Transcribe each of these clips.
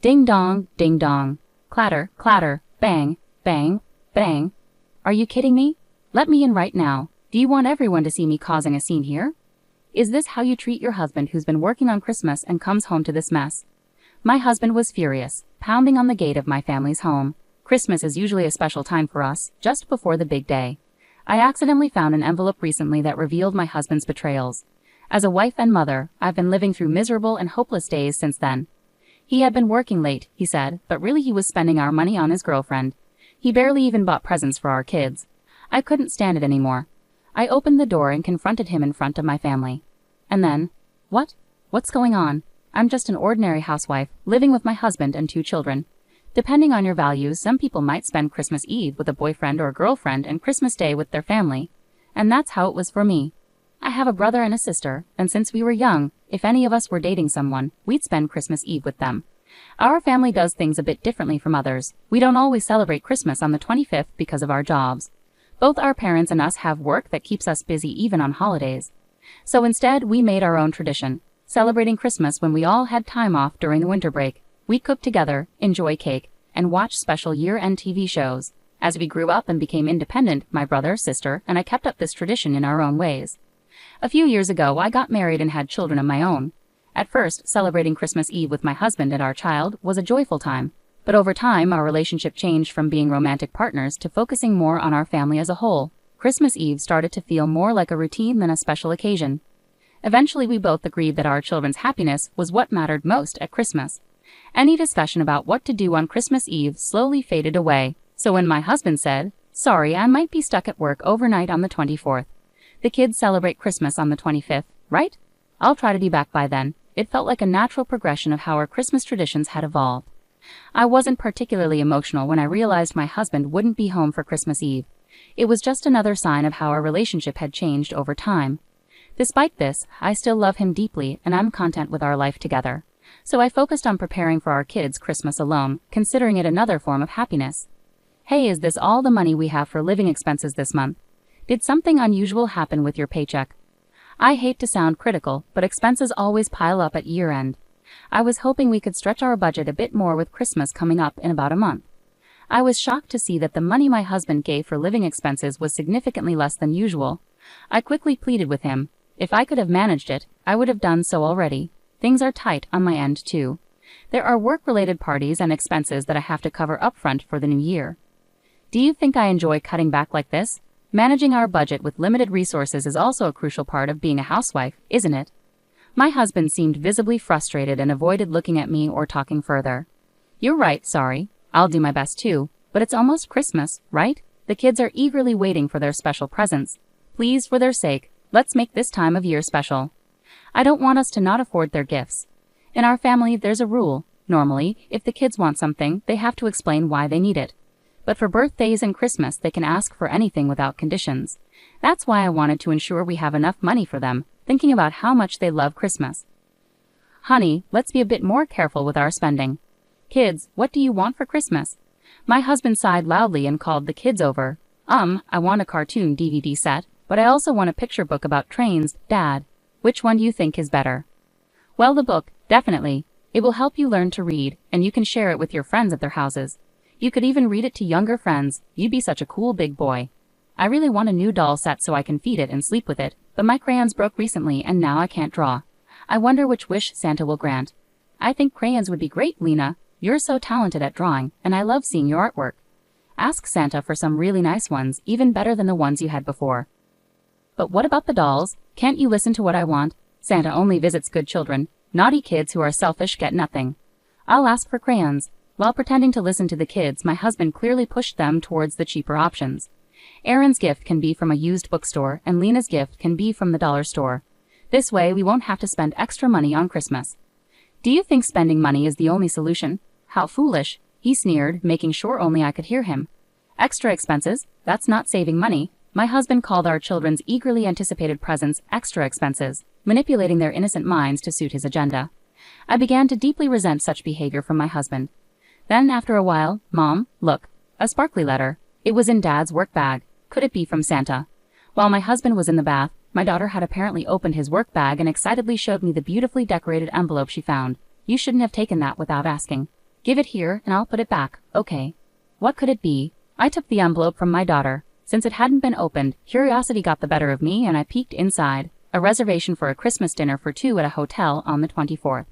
Ding dong, clatter, clatter, bang, bang, bang. Are you kidding me? Let me in right now. Do you want everyone to see me causing a scene here? Is this how you treat your husband who's been working on Christmas and comes home to this mess? My husband was furious, pounding on the gate of my family's home. Christmas is usually a special time for us, just before the big day. I accidentally found an envelope recently that revealed my husband's betrayals. As a wife and mother, I've been living through miserable and hopeless days since then. He had been working late, he said, but really he was spending our money on his girlfriend. He barely even bought presents for our kids. I couldn't stand it anymore. I opened the door and confronted him in front of my family. And then, what? What's going on? I'm just an ordinary housewife, living with my husband and 2 children. Depending on your values, some people might spend Christmas Eve with a boyfriend or girlfriend and Christmas Day with their family. And that's how it was for me. I have a brother and a sister, and since we were young, if any of us were dating someone, we'd spend Christmas Eve with them. Our family does things a bit differently from others. We don't always celebrate Christmas on the 25th because of our jobs. Both our parents and us have work that keeps us busy even on holidays. So instead, we made our own tradition, celebrating Christmas when we all had time off during the winter break. We cook together, enjoy cake, and watch special year-end TV shows. As we grew up and became independent, my brother, sister, and I kept up this tradition in our own ways. A few years ago, I got married and had children of my own. At first, celebrating Christmas Eve with my husband and our child was a joyful time. But over time, our relationship changed from being romantic partners to focusing more on our family as a whole. Christmas Eve started to feel more like a routine than a special occasion. Eventually, we both agreed that our children's happiness was what mattered most at Christmas. Any discussion about what to do on Christmas Eve slowly faded away. So when my husband said, "Sorry, I might be stuck at work overnight on the 24th. The kids celebrate Christmas on the 25th, right? I'll try to be back by then." It felt like a natural progression of how our Christmas traditions had evolved. I wasn't particularly emotional when I realized my husband wouldn't be home for Christmas Eve. It was just another sign of how our relationship had changed over time. Despite this, I still love him deeply and I'm content with our life together. So I focused on preparing for our kids' Christmas alone, considering it another form of happiness. Hey, is this all the money we have for living expenses this month? Did something unusual happen with your paycheck? I hate to sound critical, but expenses always pile up at year-end. I was hoping we could stretch our budget a bit more with Christmas coming up in about a month. I was shocked to see that the money my husband gave for living expenses was significantly less than usual. I quickly pleaded with him. If I could have managed it, I would have done so already. Things are tight on my end too. There are work-related parties and expenses that I have to cover upfront for the new year. Do you think I enjoy cutting back like this? Managing our budget with limited resources is also a crucial part of being a housewife, isn't it? My husband seemed visibly frustrated and avoided looking at me or talking further. You're right, sorry. I'll do my best too, but it's almost Christmas, right? The kids are eagerly waiting for their special presents. Please, for their sake, let's make this time of year special. I don't want us to not afford their gifts. In our family, there's a rule. Normally, if the kids want something, they have to explain why they need it. But for birthdays and Christmas, they can ask for anything without conditions. That's why I wanted to ensure we have enough money for them, thinking about how much they love Christmas. Honey, let's be a bit more careful with our spending. Kids, what do you want for Christmas? My husband sighed loudly and called the kids over. I want a cartoon DVD set, but I also want a picture book about trains, Dad. Which one do you think is better? Well, the book, definitely. It will help you learn to read, and you can share it with your friends at their houses. You could even read it to younger friends. You'd be such a cool big boy. I really want a new doll set so I can feed it and sleep with it, but my crayons broke recently and now I can't draw. I wonder which wish Santa will grant. I think crayons would be great, Lena. You're so talented at drawing, and I love seeing your artwork. Ask Santa for some really nice ones, even better than the ones you had before. But what about the dolls? Can't you listen to what I want? Santa only visits good children. Naughty kids who are selfish get nothing. I'll ask for crayons. While pretending to listen to the kids, my husband clearly pushed them towards the cheaper options. Aaron's gift can be from a used bookstore, and Lena's gift can be from the dollar store. This way, we won't have to spend extra money on Christmas. Do you think spending money is the only solution? How foolish, he sneered, making sure only I could hear him. Extra expenses? That's not saving money. My husband called our children's eagerly anticipated presents extra expenses, manipulating their innocent minds to suit his agenda. I began to deeply resent such behavior from my husband. Then, after a while, Mom, look, a sparkly letter. It was in Dad's work bag. Could it be from Santa? While my husband was in the bath, my daughter had apparently opened his work bag and excitedly showed me the beautifully decorated envelope she found. You shouldn't have taken that without asking. Give it here and I'll put it back, okay? What could it be? I took the envelope from my daughter. Since it hadn't been opened, curiosity got the better of me and I peeked inside. A reservation for a Christmas dinner for 2 at a hotel on the 24th.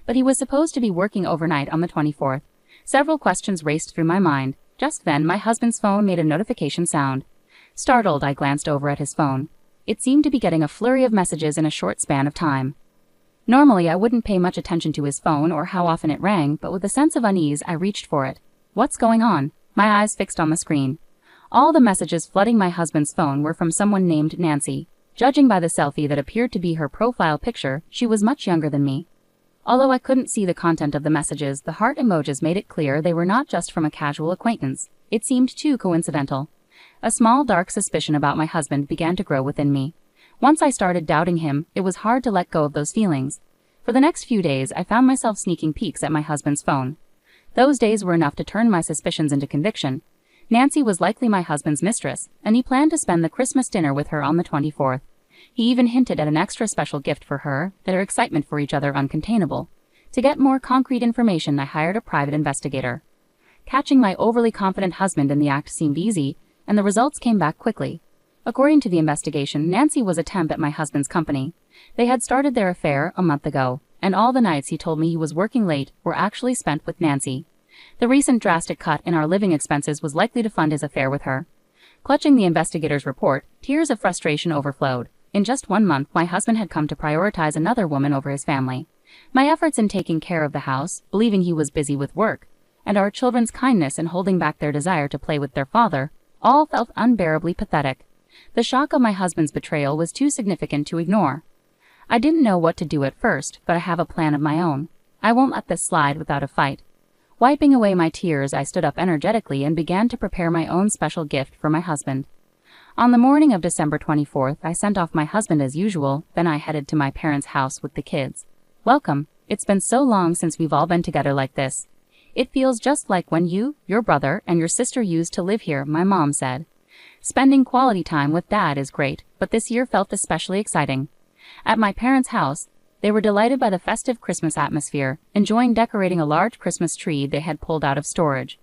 But he was supposed to be working overnight on the 24th. Several questions raced through my mind. Just then, my husband's phone made a notification sound. Startled, I glanced over at his phone. It seemed to be getting a flurry of messages in a short span of time. Normally, I wouldn't pay much attention to his phone or how often it rang, but with a sense of unease, I reached for it. What's going on? My eyes fixed on the screen. All the messages flooding my husband's phone were from someone named Nancy. Judging by the selfie that appeared to be her profile picture, she was much younger than me. Although I couldn't see the content of the messages, the heart emojis made it clear they were not just from a casual acquaintance. It seemed too coincidental. A small dark suspicion about my husband began to grow within me. Once I started doubting him, it was hard to let go of those feelings. For the next few days, I found myself sneaking peeks at my husband's phone. Those days were enough to turn my suspicions into conviction. Nancy was likely my husband's mistress, and he planned to spend the Christmas dinner with her on the 24th. He even hinted at an extra special gift for her, their excitement for each other uncontainable. To get more concrete information, I hired a private investigator. Catching my overly confident husband in the act seemed easy, and the results came back quickly. According to the investigation, Nancy was a temp at my husband's company. They had started their affair a month ago, and all the nights he told me he was working late were actually spent with Nancy. The recent drastic cut in our living expenses was likely to fund his affair with her. Clutching the investigator's report, tears of frustration overflowed. In just 1 month, my husband had come to prioritize another woman over his family. My efforts in taking care of the house, believing he was busy with work, and our children's kindness in holding back their desire to play with their father, all felt unbearably pathetic. The shock of my husband's betrayal was too significant to ignore. I didn't know what to do at first, but I have a plan of my own. I won't let this slide without a fight. Wiping away my tears, I stood up energetically and began to prepare my own special gift for my husband. On the morning of December 24th, I sent off my husband as usual, then I headed to my parents' house with the kids. Welcome. It's been so long since we've all been together like this. It feels just like when you, your brother, and your sister used to live here, my mom said. Spending quality time with Dad is great, but this year felt especially exciting. At my parents' house, they were delighted by the festive Christmas atmosphere, enjoying decorating a large Christmas tree they had pulled out of storage.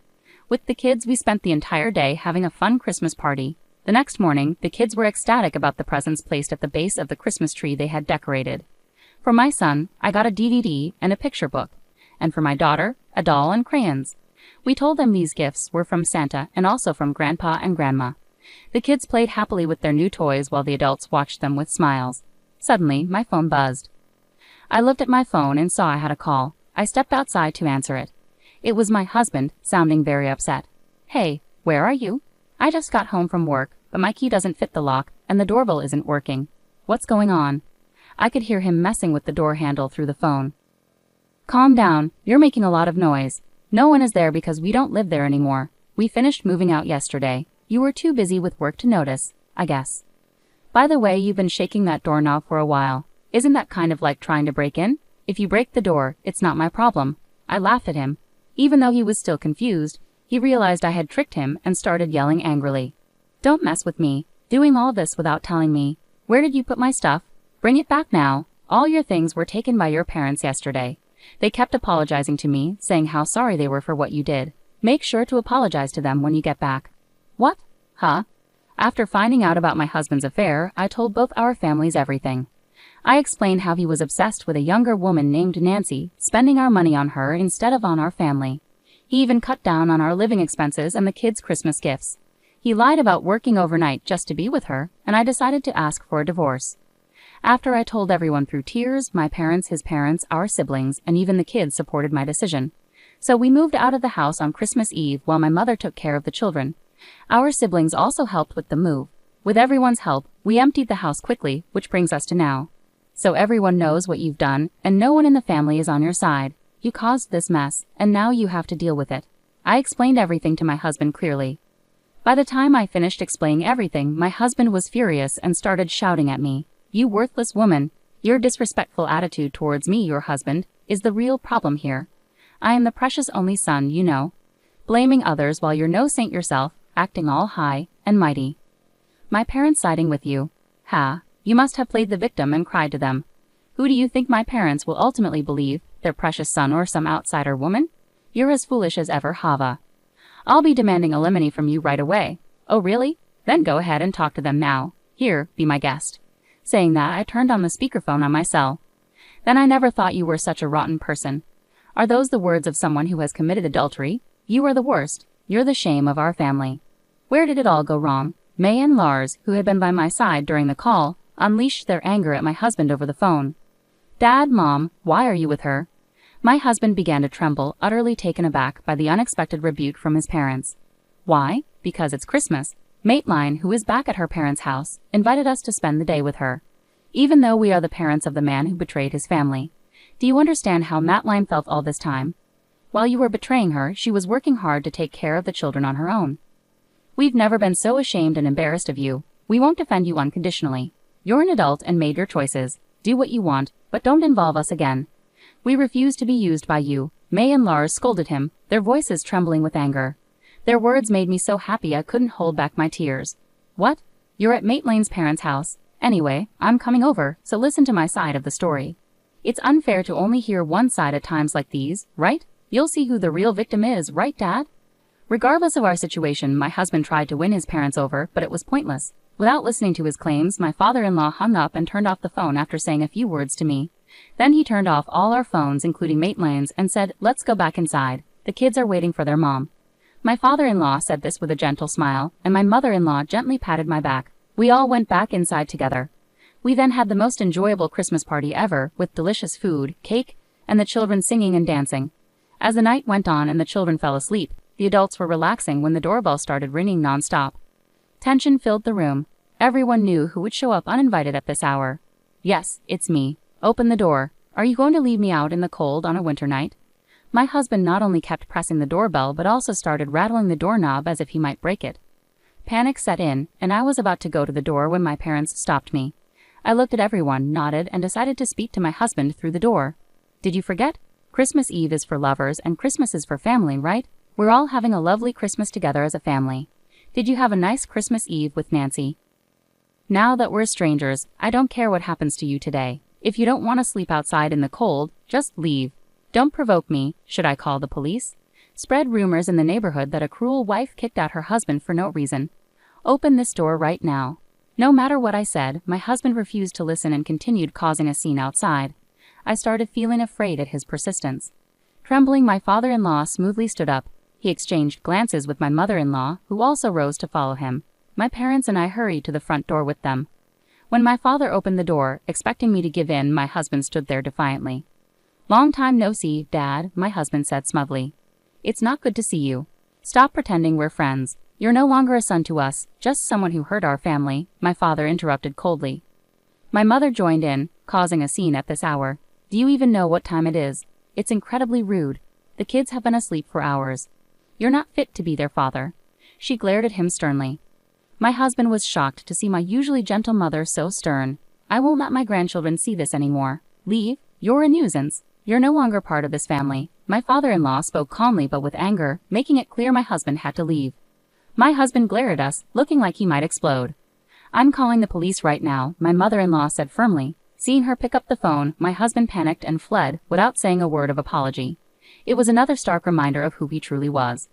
With the kids, we spent the entire day having a fun Christmas party. The next morning, the kids were ecstatic about the presents placed at the base of the Christmas tree they had decorated. For my son, I got a DVD and a picture book, and for my daughter, a doll and crayons. We told them these gifts were from Santa and also from Grandpa and Grandma. The kids played happily with their new toys while the adults watched them with smiles. Suddenly, my phone buzzed. I looked at my phone and saw I had a call. I stepped outside to answer it. It was my husband, sounding very upset. Hey, where are you? I just got home from work, but my key doesn't fit the lock, and the doorbell isn't working. What's going on? I could hear him messing with the door handle through the phone. Calm down, you're making a lot of noise. No one is there because we don't live there anymore. We finished moving out yesterday. You were too busy with work to notice, I guess. By the way, you've been shaking that doorknob for a while. Isn't that kind of like trying to break in? If you break the door, it's not my problem. I laughed at him. Even though he was still confused, he realized I had tricked him and started yelling angrily. Don't mess with me. Doing all this without telling me. Where did you put my stuff? Bring it back now. All your things were taken by your parents yesterday. They kept apologizing to me, saying how sorry they were for what you did. Make sure to apologize to them when you get back. What? Huh? After finding out about my husband's affair, I told both our families everything. I explained how he was obsessed with a younger woman named Nancy, spending our money on her instead of on our family. He even cut down on our living expenses and the kids' Christmas gifts. He lied about working overnight just to be with her, and I decided to ask for a divorce. After I told everyone through tears, my parents, his parents, our siblings, and even the kids supported my decision. So we moved out of the house on Christmas Eve while my mother took care of the children. Our siblings also helped with the move. With everyone's help, we emptied the house quickly, which brings us to now. So everyone knows what you've done, and no one in the family is on your side. You caused this mess, and now you have to deal with it. I explained everything to my husband clearly. By the time I finished explaining everything, my husband was furious and started shouting at me. You worthless woman. Your disrespectful attitude towards me, your husband, is the real problem here. I am the precious only son, you know. Blaming others while you're no saint yourself, acting all high and mighty. My parents siding with you. Ha, you must have played the victim and cried to them. Who do you think my parents will ultimately believe, their precious son or some outsider woman? You're as foolish as ever, Hava. I'll be demanding alimony from you right away. Oh really? Then go ahead and talk to them now. Here, be my guest. Saying that, I turned on the speakerphone on my cell. Then I never thought you were such a rotten person. Are those the words of someone who has committed adultery? You are the worst. You're the shame of our family. Where did it all go wrong? May and Lars, who had been by my side during the call, unleashed their anger at my husband over the phone. Dad, Mom, why are you with her? My husband began to tremble, utterly taken aback by the unexpected rebuke from his parents. Why? Because it's Christmas. Maitline, who is back at her parents' house, invited us to spend the day with her. Even though we are the parents of the man who betrayed his family. Do you understand how Maitline felt all this time? While you were betraying her, she was working hard to take care of the children on her own. We've never been so ashamed and embarrassed of you. We won't defend you unconditionally. You're an adult and made your choices. Do what you want, but don't involve us again. We refuse to be used by you. May and Lars scolded him, their voices trembling with anger. Their words made me so happy I couldn't hold back my tears. What? You're at Maitline's parents' house. Anyway, I'm coming over, so listen to my side of the story. It's unfair to only hear one side at times like these, right? You'll see who the real victim is, right, Dad? Regardless of our situation, my husband tried to win his parents over, but it was pointless. Without listening to his claims, my father-in-law hung up and turned off the phone after saying a few words to me. Then he turned off all our phones, including Maitline's, and said, "Let's go back inside. The kids are waiting for their mom." My father-in-law said this with a gentle smile, and my mother-in-law gently patted my back. We all went back inside together. We then had the most enjoyable Christmas party ever, with delicious food, cake, and the children singing and dancing. As the night went on and the children fell asleep, the adults were relaxing when the doorbell started ringing non-stop. Tension filled the room. Everyone knew who would show up uninvited at this hour. Yes, it's me. Open the door. Are you going to leave me out in the cold on a winter night? My husband not only kept pressing the doorbell but also started rattling the doorknob as if he might break it. Panic set in, and I was about to go to the door when my parents stopped me. I looked at everyone, nodded, and decided to speak to my husband through the door. Did you forget? Christmas Eve is for lovers and Christmas is for family, right? We're all having a lovely Christmas together as a family. Did you have a nice Christmas Eve with Nancy? Now that we're strangers, I don't care what happens to you today. If you don't want to sleep outside in the cold, just leave. Don't provoke me. Should I call the police? Spread rumors in the neighborhood that a cruel wife kicked out her husband for no reason. Open this door right now. No matter what I said, my husband refused to listen and continued causing a scene outside. I started feeling afraid at his persistence. Trembling, my father-in-law smoothly stood up. He exchanged glances with my mother-in-law, who also rose to follow him. My parents and I hurried to the front door with them. When my father opened the door, expecting me to give in, my husband stood there defiantly. "Long time no see, Dad," my husband said smugly. "It's not good to see you. Stop pretending we're friends. You're no longer a son to us, just someone who hurt our family," my father interrupted coldly. My mother joined in, causing a scene at this hour. "Do you even know what time it is? It's incredibly rude. The kids have been asleep for hours. You're not fit to be their father." She glared at him sternly. My husband was shocked to see my usually gentle mother so stern. "I won't let my grandchildren see this anymore. Leave. You're a nuisance. You're no longer part of this family." My father-in-law spoke calmly but with anger, making it clear my husband had to leave. My husband glared at us, looking like he might explode. "I'm calling the police right now," my mother-in-law said firmly. Seeing her pick up the phone, my husband panicked and fled without saying a word of apology. It was another stark reminder of who he truly was.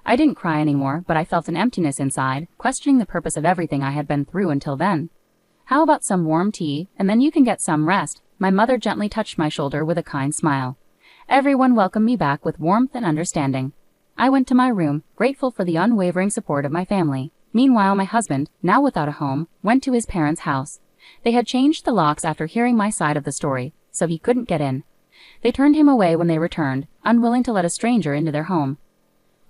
I didn't cry anymore, but I felt an emptiness inside, questioning the purpose of everything I had been through until then. "How about some warm tea, and then you can get some rest?" My mother gently touched my shoulder with a kind smile. Everyone welcomed me back with warmth and understanding. I went to my room, grateful for the unwavering support of my family. Meanwhile, my husband, now without a home, went to his parents' house. They had changed the locks after hearing my side of the story, so he couldn't get in. They turned him away when they returned, unwilling to let a stranger into their home.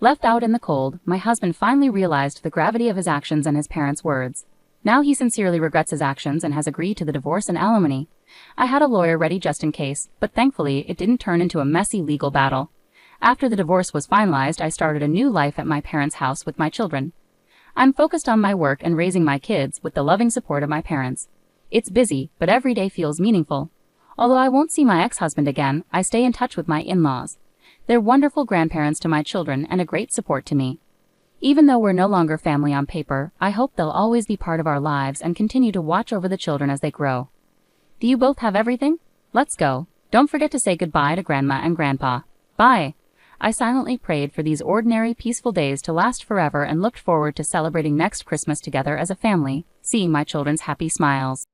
Left out in the cold, my husband finally realized the gravity of his actions and his parents' words. Now he sincerely regrets his actions and has agreed to the divorce and alimony. I had a lawyer ready just in case, but thankfully it didn't turn into a messy legal battle. After the divorce was finalized, I started a new life at my parents' house with my children. I'm focused on my work and raising my kids with the loving support of my parents. It's busy, but every day feels meaningful. Although I won't see my ex-husband again, I stay in touch with my in-laws. They're wonderful grandparents to my children and a great support to me. Even though we're no longer family on paper, I hope they'll always be part of our lives and continue to watch over the children as they grow. Do you both have everything? Let's go. Don't forget to say goodbye to Grandma and Grandpa. Bye. I silently prayed for these ordinary, peaceful days to last forever and looked forward to celebrating next Christmas together as a family, seeing my children's happy smiles.